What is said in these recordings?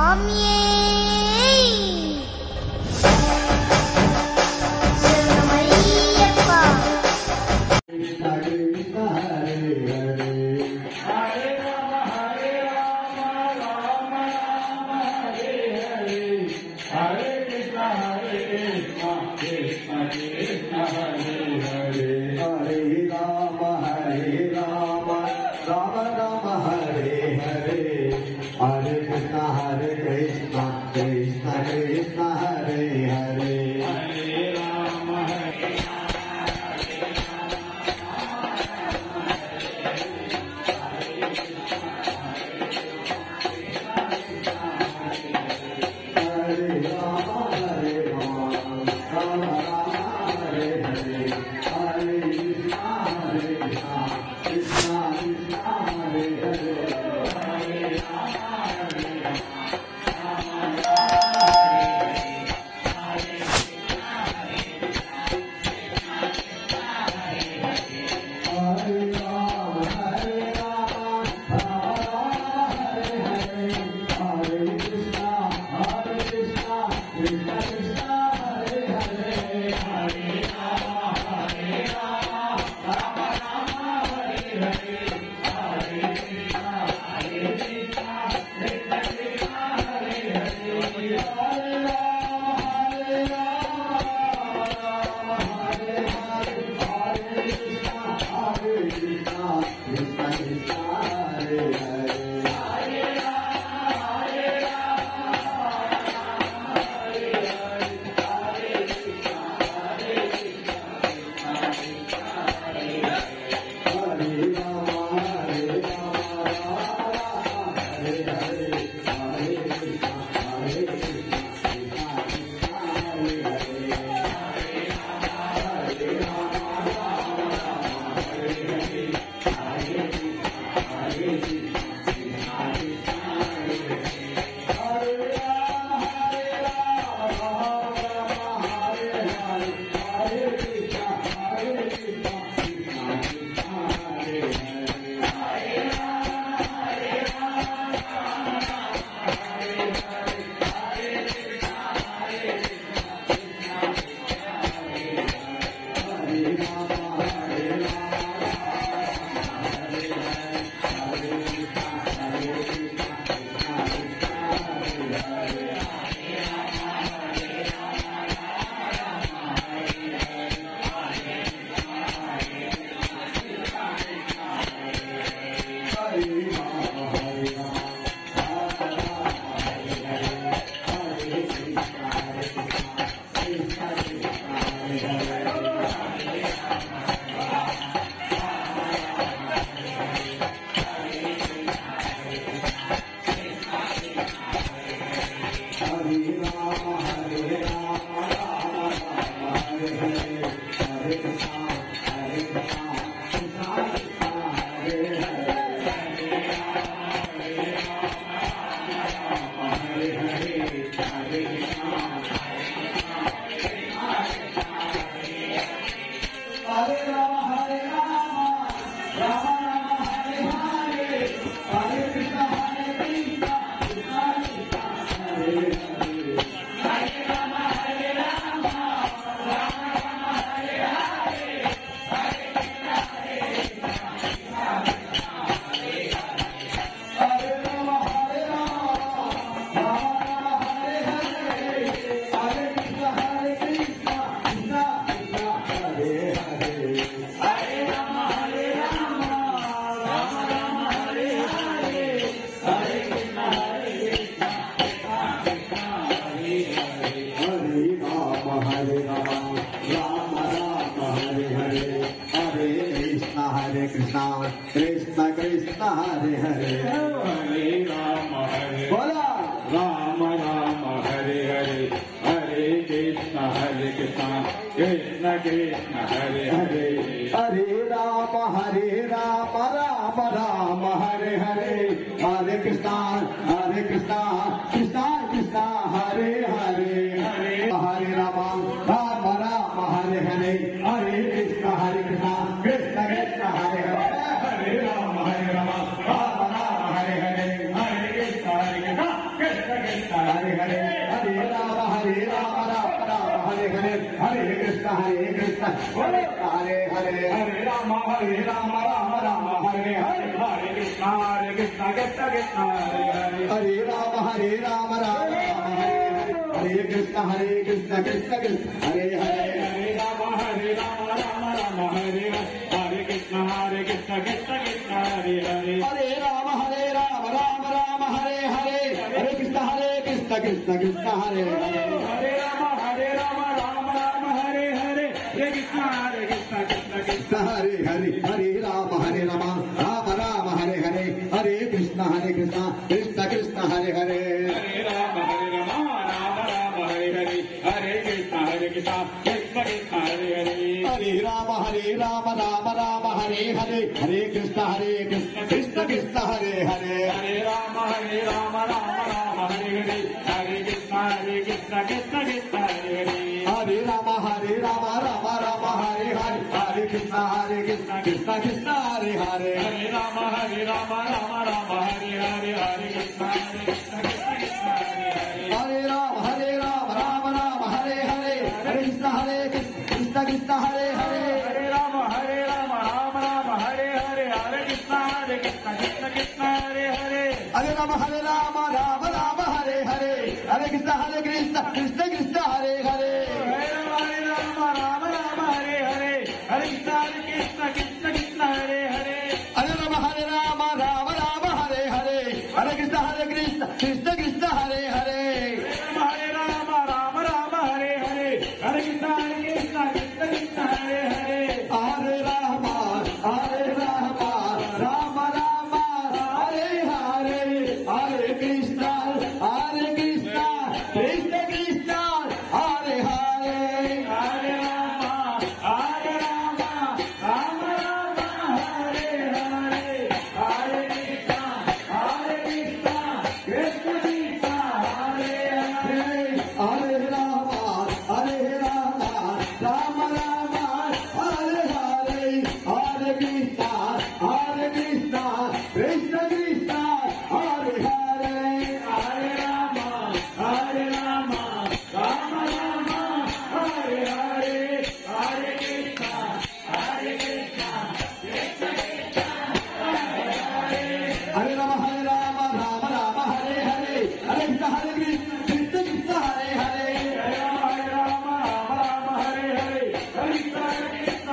స్వామియే శరణమయ్యప్ప. కృష్ణ కృష్ణ హరే హరే హరే రామ రామ రామ హరే హరే హరే కృష్ణ కృష్ణ కృష్ణ హరే హరే హరే రామ రామ రామ హరే హరే హరే కృష్ణ కృష్ణ కృష్ణ హరే హరే హరే రామ कृष्णा कृष्ण कृष्ण हरे हरे हरे राम बोला Ram Ram Hare Hare Hare Krishna Krishna Krishna Hare Hare Hare Ram Ram Ram Hare Hare Hare Krishna Krishna Krishna Hare Hare Hare Hare Ram Ram Hare Hare Hare Krishna Krishna Krishna Hare Hare Hare Ram Ram Ram Hare Hare Hare Krishna Krishna Krishna Hare Hare Hare Rama Rama Rama Hare Hare Hare Krishna Krishna Krishna Hare Hare Hare Rama Rama Rama Hare Hare Hare Krishna Krishna Krishna Hare Hare Hare Rama Rama Rama Hare Hare Hare Krishna Krishna Krishna Hare Hare Hare Rama Rama Rama Hare Hare Hare Krishna Krishna Krishna Hare Hare Hare Rama Rama Rama Hare Hare Hare Krishna Krishna Krishna Hare Hare Hare Rama Rama Rama Hare Hare Hare Krishna Krishna Krishna Hare Hare Hare Rama Rama Rama Hare Hare Hare Krishna Krishna Krishna Hare Hare Hare Rama Rama Rama Hare Hare Hare Krishna Krishna Krishna Hare Hare Hare Rama Rama Rama Hare Hare Hare Krishna Krishna Krishna Hare Hare Hare Rama Rama Rama Hare Hare Hare Krishna Krishna Krishna Hare Hare Hare Rama Rama Rama Hare Hare Hare Krishna Krishna Krishna Hare Rama Rama Rama Hare Hare Hare Krishna Krishna Krishna Hare Hare Hare Rama Rama Rama Hare Hare Hare Krishna Krishna Krishna Hare Hare Hare Rama Rama Rama Hare Hare Hare Krishna Krishna Krishna Hare Hare Hare Rama Rama Rama Hare Hare Hare Krishna Krishna Krishna Hare Hare Hare Rama Rama Rama Hare Hare Hare Krishna Krishna Krishna Hare Hare Hare Rama Rama Rama Hare Hare Hare Krishna Krishna Krishna Hare Hare Hare Rama Rama Rama Hare Hare Hare Krishna Krishna Krishna Hare Hare Hare Rama Rama Rama Hare Hare Hare Krishna Krishna Krishna Hare Hare Hare Rama Rama Rama Hare Hare Hare Krishna Krishna Krishna Hare Hare Hare Rama Rama Rama Hare Hare Hare Krishna Krishna Hare Rama Rama Rama Hare Hare Hare Krishna Krishna Hare Hare Hare Rama Rama Rama Hare Hare Hare Krishna Krishna Krishna Hare Hare Hare Rama Rama Hare Hare Hare Krishna Krishna Krishna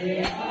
Hare